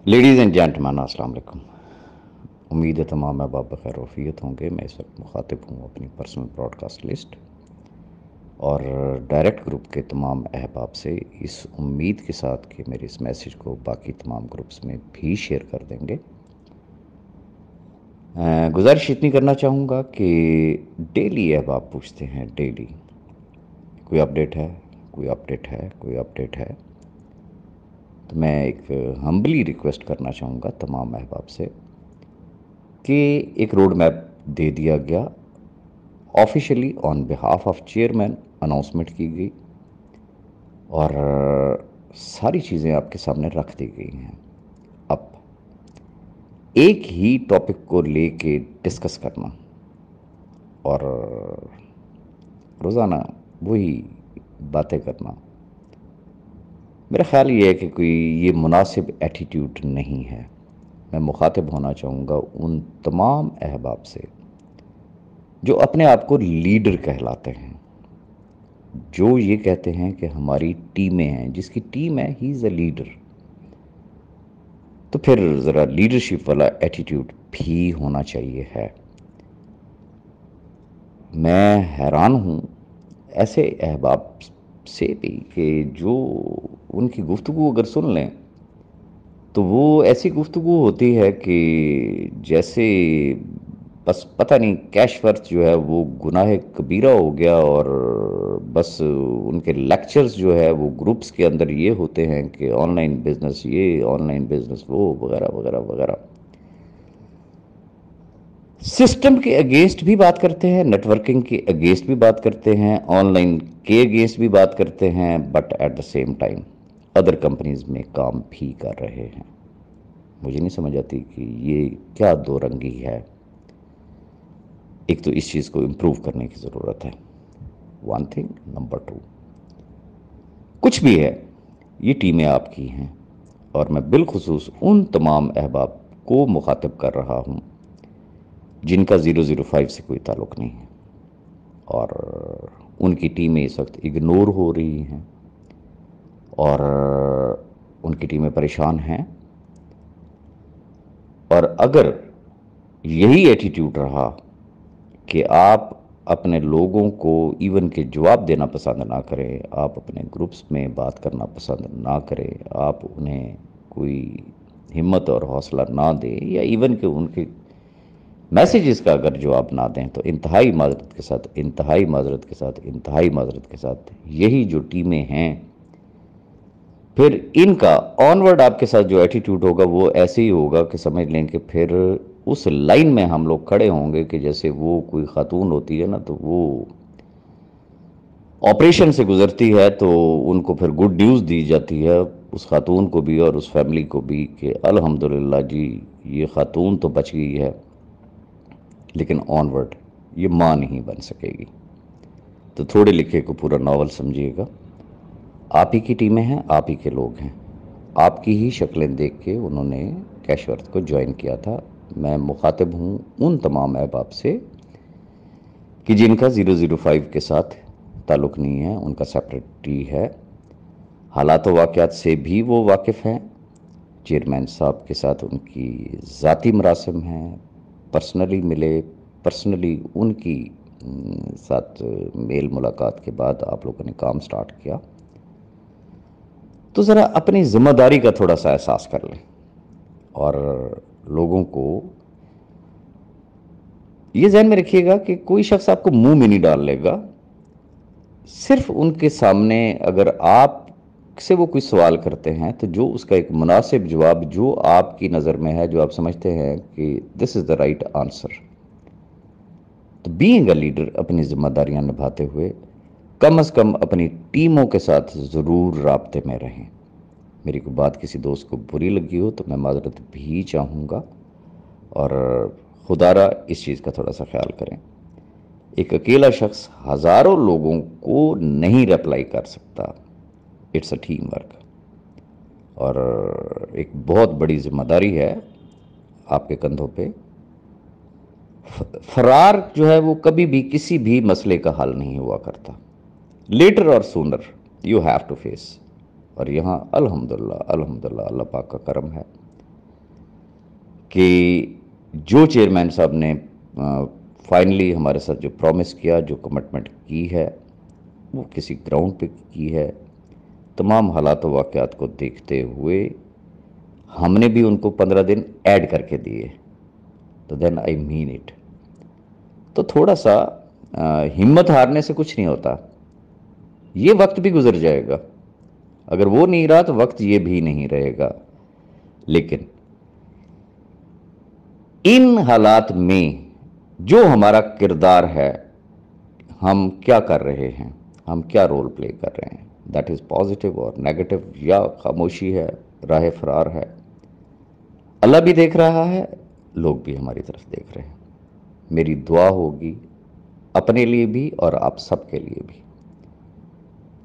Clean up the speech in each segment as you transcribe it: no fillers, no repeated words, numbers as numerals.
Ladies and gentleman السلام علیکم۔ امید ہے تمام احباب بخیر وفیت ہوں گے۔ میں اس وقت مخاطب ہوں اپنی پرسنل براڈ کاسٹ لسٹ اور ڈائریکٹ گروپ کے تمام احباب سے اس امید کے ساتھ کہ میرے اس میسیج کو باقی تمام گروپس میں بھی شیئر کر دیں گے۔ گزارش اتنی کرنا چاہوں گا کہ ڈیلی احباب پوچھتے ہیں، ڈیلی کوئی اپڈیٹ ہے، کوئی اپڈیٹ ہے، کوئی اپڈیٹ ہے، تو میں ایک ہمبلی ریکویسٹ کرنا چاہوں گا تمام احباب سے کہ ایک روڈ میپ دے دیا گیا، officially on behalf of chairman announcement کی گئی اور ساری چیزیں آپ کے سامنے رکھ دی گئی ہیں۔ اب ایک ہی ٹاپک کو لے کے ڈسکس کرنا اور روزانہ وہی باتیں کرنا، میرا خیال یہ ہے کہ کوئی یہ مناسب ایٹیٹیوڈ نہیں ہے۔ میں مخاطب ہونا چاہوں گا ان تمام احباب سے جو اپنے آپ کو لیڈر کہلاتے ہیں، جو یہ کہتے ہیں کہ ہماری ٹیمیں ہیں، جس کی ٹیم ہے ہی از اے لیڈر، تو پھر ذرا لیڈرشپ والا ایٹیٹیوڈ بھی ہونا چاہیے ہے۔ میں حیران ہوں ایسے احباب سے بھی کہ جو ان کی گفتگو اگر سن لیں تو وہ ایسی گفتگو ہوتی ہے کہ جیسے بس پتہ نہیں کیش ورتھ جو ہے وہ گناہ کبیرہ ہو گیا، اور بس ان کے لیکچرز جو ہے وہ گروپس کے اندر یہ ہوتے ہیں کہ آن لائن بزنس یہ، آن لائن بزنس وہ، وغیرہ وغیرہ وغیرہ۔ سسٹم کے اگینسٹ بھی بات کرتے ہیں، نیٹ ورکنگ کے اگینسٹ بھی بات کرتے ہیں، آن لائن کے اگینسٹ بھی بات کرتے ہیں، but at the same time other companies میں کام بھی کر رہے ہیں۔ مجھے نہیں سمجھ آتی کہ یہ کیا دو رنگی ہے۔ ایک تو اس چیز کو امپروو کرنے کی ضرورت ہے، ون تھنگ۔ نمبر ٹو، کچھ بھی ہے یہ ٹیمیں آپ کی ہیں، اور میں بالخصوص ان تمام احباب کو مخاطب کر رہا ہوں جن کا 005 سے کوئی تعلق نہیں ہے، اور ان کی ٹیمیں اس وقت اگنور ہو رہی ہیں اور ان کی ٹیمیں پریشان ہیں۔ اور اگر یہی ایٹیٹیوڈ رہا کہ آپ اپنے لوگوں کو ایون کے جواب دینا پسند نہ کریں، آپ اپنے گروپس میں بات کرنا پسند نہ کریں، آپ انہیں کوئی ہمت اور حوصلہ نہ دیں، یا ایون کہ ان کے میسیجز کا اگر جواب نہ دیں، تو انتہائی معذرت کے ساتھ، انتہائی معذرت کے ساتھ، انتہائی معذرت کے ساتھ یہی جو ٹیمیں ہیں، پھر ان کا آن ورڈ آپ کے ساتھ جو ایٹیٹیوڈ ہوگا وہ ایسے ہی ہوگا کہ سمجھ لیں کہ پھر اس لائن میں ہم لوگ کھڑے ہوں گے کہ جیسے وہ کوئی خاتون ہوتی ہے نا، تو وہ آپریشن سے گزرتی ہے تو ان کو پھر گڈ نیوز دی جاتی ہے، اس خاتون کو بھی اور اس فیملی کو بھی، کہ الحمدللہ جی یہ خاتون تو بچ گئی ہے، لیکن آن ورڈ یہ ماں نہیں بن سکے گی۔ تو تھوڑے لکھے کو پورا ناول سمجھیے گا۔ آپ ہی کی ٹیمیں ہیں، آپ ہی کے لوگ ہیں، آپ کی ہی شکلیں دیکھ کے انہوں نے کیش ورتھ کو جوائن کیا تھا۔ میں مخاطب ہوں ان تمام احباب سے کہ جن کا 005 کے ساتھ تعلق نہیں ہے، ان کا سیپریٹی ہے، حالات و واقعات سے بھی وہ واقف ہیں، چیئرمین صاحب کے ساتھ ان کی ذاتی مراسم ہیں، پرسنلی ملے، پرسنلی ان کی ساتھ میل ملاقات کے بعد آپ لوگوں نے کام سٹارٹ کیا، تو ذرا اپنی ذمہ داری کا تھوڑا سا احساس کر لیں، اور لوگوں کو یہ ذہن میں رکھیے گا کہ کوئی شخص آپ کو منہ میں نہیں ڈال لے گا۔ صرف ان کے سامنے اگر آپ سے وہ کوئی سوال کرتے ہیں تو جو اس کا ایک مناسب جواب جو آپ کی نظر میں ہے، جو آپ سمجھتے ہیں کہ دس از دا رائٹ آنسر، تو بینگ اے لیڈر اپنی ذمہ داریاں نبھاتے ہوئے کم از کم اپنی ٹیموں کے ساتھ ضرور رابطے میں رہیں۔ میری کوئی بات کسی دوست کو بری لگی ہو تو میں معذرت بھی چاہوں گا، اور خدا را اس چیز کا تھوڑا سا خیال کریں۔ ایک اکیلا شخص ہزاروں لوگوں کو نہیں رپلائی کر سکتا، اٹس اے ٹیم ورک، اور ایک بہت بڑی ذمہ داری ہے آپ کے کندھوں پہ۔ فرار جو ہے وہ کبھی بھی کسی بھی مسئلے کا حل نہیں ہوا کرتا، later or sooner you have to face, اور یہاں الحمدللہ الحمدللہ اللہ پاک کا کرم ہے کہ جو چیئرمین صاحب نے فائنلی ہمارے ساتھ جو پرومس کیا، جو کمٹمنٹ کی ہے، وہ کسی گراؤنڈ پہ کی ہے. تمام حالات و واقعات کو دیکھتے ہوئے ہم نے بھی ان کو 15 دن ایڈ کر کے دیے. تو دین آئی مین اٹ. تو تھوڑا سا ہمت ہارنے سے کچھ نہیں ہوتا. یہ وقت بھی گزر جائے گا، اگر وہ نہیں رہا تو وقت یہ بھی نہیں رہے گا. لیکن ان حالات میں جو ہمارا کردار ہے، ہم کیا کر رہے ہیں، ہم کیا رول پلے کر رہے ہیں، دیٹ از پازیٹیو اور نیگیٹو، یا خاموشی ہے، راہ فرار ہے. اللہ بھی دیکھ رہا ہے، لوگ بھی ہماری طرف دیکھ رہے ہیں. میری دعا ہوگی اپنے لیے بھی اور آپ سب کے لیے بھی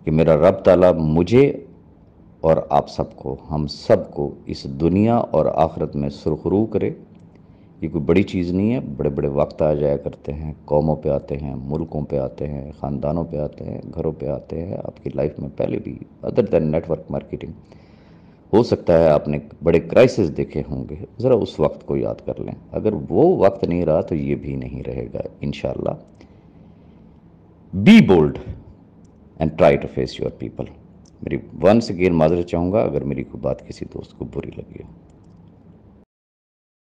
کہ میرا رب تعالیٰ مجھے اور آپ سب کو، ہم سب کو اس دنیا اور آخرت میں سرخرو کرے. یہ کوئی بڑی چیز نہیں ہے. بڑے بڑے وقت آ جایا کرتے ہیں، قوموں پہ آتے ہیں، ملکوں پہ آتے ہیں، خاندانوں پہ آتے ہیں، گھروں پہ آتے ہیں. آپ کی لائف میں پہلے بھی ادر دین نیٹ ورک مارکیٹنگ ہو سکتا ہے آپ نے بڑے کرائسس دیکھے ہوں گے. ذرا اس وقت کو یاد کر لیں. اگر وہ وقت نہیں رہا تو یہ بھی نہیں رہے گا انشاءاللہ. Be bold and try to face your people. میری ونس اگین معذرت چاہوں گا اگر میری کوئی بات کسی دوست کو بری لگی ہو.